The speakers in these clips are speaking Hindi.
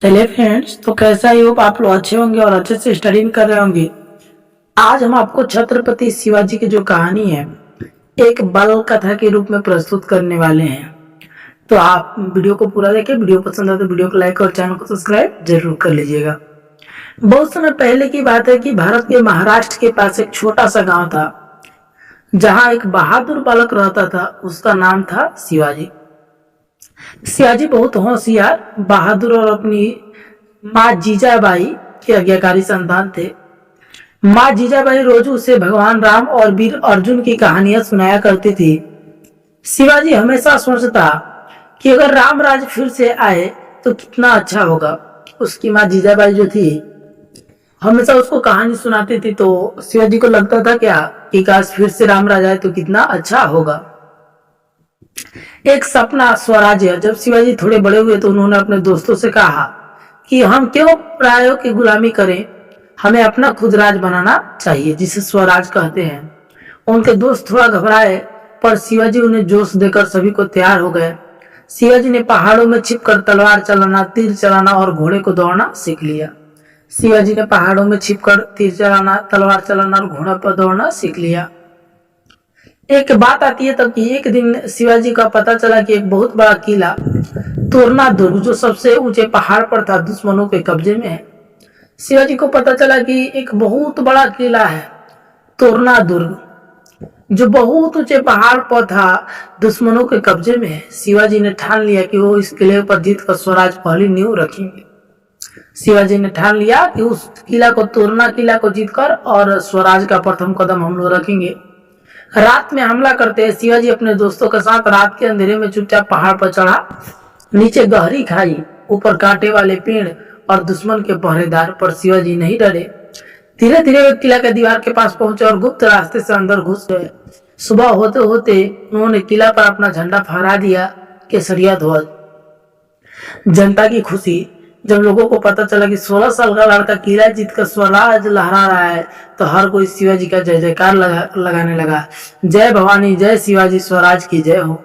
हेलो फ्रेंड्स, तो कैसा ही होप आप लोग अच्छे होंगे और अच्छे से स्टडी कर रहे होंगे। आज हम आपको छत्रपति शिवाजी की जो कहानी है एक बाल कथा के रूप में प्रस्तुत करने वाले हैं। तो आप वीडियो को पूरा देखें। वीडियो पसंद आए तो वीडियो को लाइक और चैनल को सब्सक्राइब जरूर कर लीजिएगा। बहुत समय पहले की बात है कि भारत के महाराष्ट्र के पास एक छोटा सा गाँव था जहाँ एक बहादुर बालक रहता था। उसका नाम था शिवाजी। शिवाजी बहुत होशियार, बहादुर और अपनी माँ जीजाबाई के आज्ञाकारी संतान थे। माँ जीजाबाई रोज उसे भगवान राम और वीर अर्जुन की कहानियां सुनाया करती थी। शिवाजी हमेशा सोचता कि अगर राम राज फिर से आए तो कितना अच्छा होगा। उसकी माँ जीजाबाई जो थी हमेशा उसको कहानी सुनाती थी, तो शिवाजी को लगता था क्या कि काश फिर से राम राज आए तो कितना अच्छा होगा। एक सपना स्वराज्य। जब शिवाजी थोड़े बड़े हुए तो उन्होंने अपने दोस्तों से कहा कि हम क्यों परायों की गुलामी करें, हमें अपना खुद राज बनाना चाहिए, जिसे स्वराज कहते हैं। उनके दोस्त थोड़ा घबराए, पर शिवाजी उन्हें जोश देकर सभी को तैयार हो गए। शिवाजी ने पहाड़ों में छिपकर तलवार चलाना, तीर चलाना और घोड़े को दौड़ना सीख लिया। शिवाजी ने पहाड़ों में छिपकर तीर चलाना, तलवार चलाना और घोड़े पर दौड़ना सीख लिया। एक बात आती है तब कि एक दिन शिवाजी का पता चला कि एक बहुत बड़ा किला तोरना दुर्ग, जो सबसे ऊंचे पहाड़ पर था, दुश्मनों के कब्जे में है। शिवाजी को पता चला कि एक बहुत बड़ा किला है तोरना दुर्ग, जो बहुत ऊंचे पहाड़ पर था, दुश्मनों के कब्जे में है। शिवाजी ने ठान लिया कि वो इस किले पर जीतकर स्वराज पहली नींव रखेंगे। शिवाजी ने ठान लिया कि उस किला को, तोरना किला को जीतकर और स्वराज का प्रथम कदम हम लोग रखेंगे। रात में हमला करते हैं। शिवाजी अपने दोस्तों के साथ रात के अंधेरे में चुपचाप पहाड़ पर चढ़ा। नीचे गहरी खाई, ऊपर कांटे वाले पेड़ और दुश्मन के पहरेदार, पर शिवाजी नहीं डरे। धीरे धीरे वे किला के दीवार के पास पहुंचे और गुप्त रास्ते से अंदर घुस गए। सुबह होते होते उन्होंने किला पर अपना झंडा फहरा दिया, केसरिया ध्वज। जनता की खुशी। जब लोगों को पता चला कि 16 साल का लड़का किला जीतकर स्वराज लहरा रहा है, तो हर कोई शिवाजी का जय जयकार लगाने लगा। जय भवानी, जय शिवाजी, स्वराज की जय हो।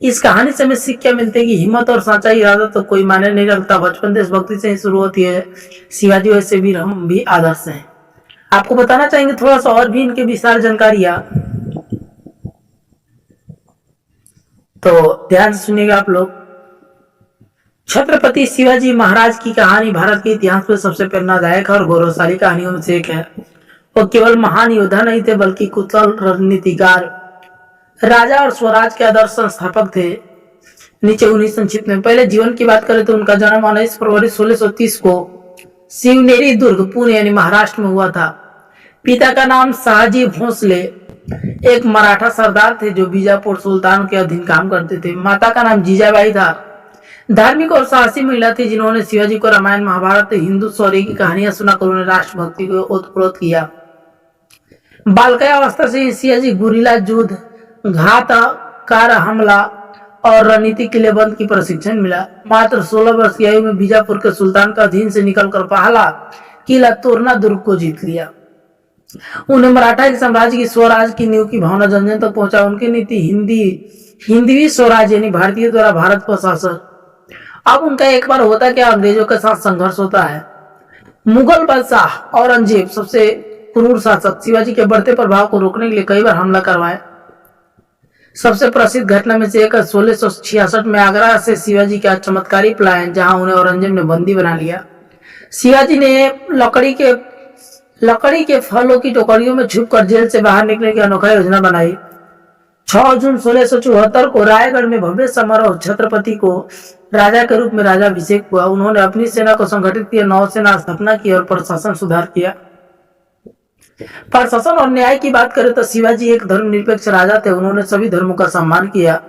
इस कहानी से हमें सीख क्या मिलती है कि हिम्मत और सच्चा इरादा तो कोई मायने नहीं रखता। बचपन देशभक्ति से ही शुरू होती है। शिवाजी वैसे वीर, हम भी आदर्श हैं। आपको बताना चाहेंगे थोड़ा सा और भी इनके विस्तार जानकारियां, तो ध्यान से सुनिएगा आप लोग। छत्रपति शिवाजी महाराज की कहानी भारत के इतिहास में सबसे प्रेरणादायक और गौरवशाली कहानियों में से एक है। वो केवल महान योद्धा नहीं थे, बल्कि कुशल रणनीतिकार, राजा और स्वराज के आदर्श संस्थापक थे। नीचे उन्हीं संक्षिप्त में पहले जीवन की बात करें तो उनका जन्म 19 फरवरी 1630 को शिवनेरी दुर्ग, पुणे यानी महाराष्ट्र में हुआ था। पिता का नाम शहाजी भोसले एक मराठा सरदार थे जो बीजापुर सुल्तान के अधीन काम करते थे। माता का नाम जीजाबाई था, धार्मिक और साहसी महिला थी, जिन्होंने शिवाजी को रामायण, महाभारत, हिंदू शौर्य की कहानियां सुनाकर उन्हें राष्ट्रभक्ति को ओतप्रोत किया। बालिकावस्था से शिवाजी गुरिल्ला युद्ध, घातकार हमला और रणनीति किलेबंद की प्रशिक्षण मिला। मात्र 16 वर्ष की आयु में बीजापुर के सुल्तान का अधीन से निकलकर पहला किला तोरना दुर्ग को जीत लिया। उन्हें मराठा के साम्राज्य की स्वराज की नींव की भावना जन जन तक पहुंचा। उनकी नीति हिंदवी स्वराज यानी भारतीय द्वारा भारत पर शासन। अब उनका एक बार होता क्या, अंग्रेजों के साथ संघर्ष होता है। मुगल बादशाह औरंगजेब, सबसे क्रूर शासक, शिवाजी के बढ़ते प्रभाव को रोकने के लिए कई बार हमला करवाए। सबसे प्रसिद्ध घटना में से एक 1666 में आगरा से शिवाजी का चमत्कारी पलायन, जहां उन्हें औरंगजेब ने बंदी बना लिया। शिवाजी ने लकड़ी के फलों की टोकरियों में छुपकर जेल से बाहर निकलने की अनोखा योजना बनाई। 6 जून 1674 को रायगढ़ में भव्य समारोह, छत्रपति को राजा के रूप में राजाभिषेक हुआ। उन्होंने अपनी सेना को संगठित किया, नौसेना स्थापना की और प्रशासन सुधार किया। प्रशासन और न्याय की बात करें तो शिवाजी एक धर्मनिरपेक्ष राजा थे। उन्होंने सभी धर्मों का सम्मान किया।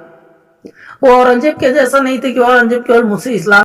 वो औरंगजेब के जैसा नहीं थे कि औरंगजेब केवल मुस्लिम इस्लाम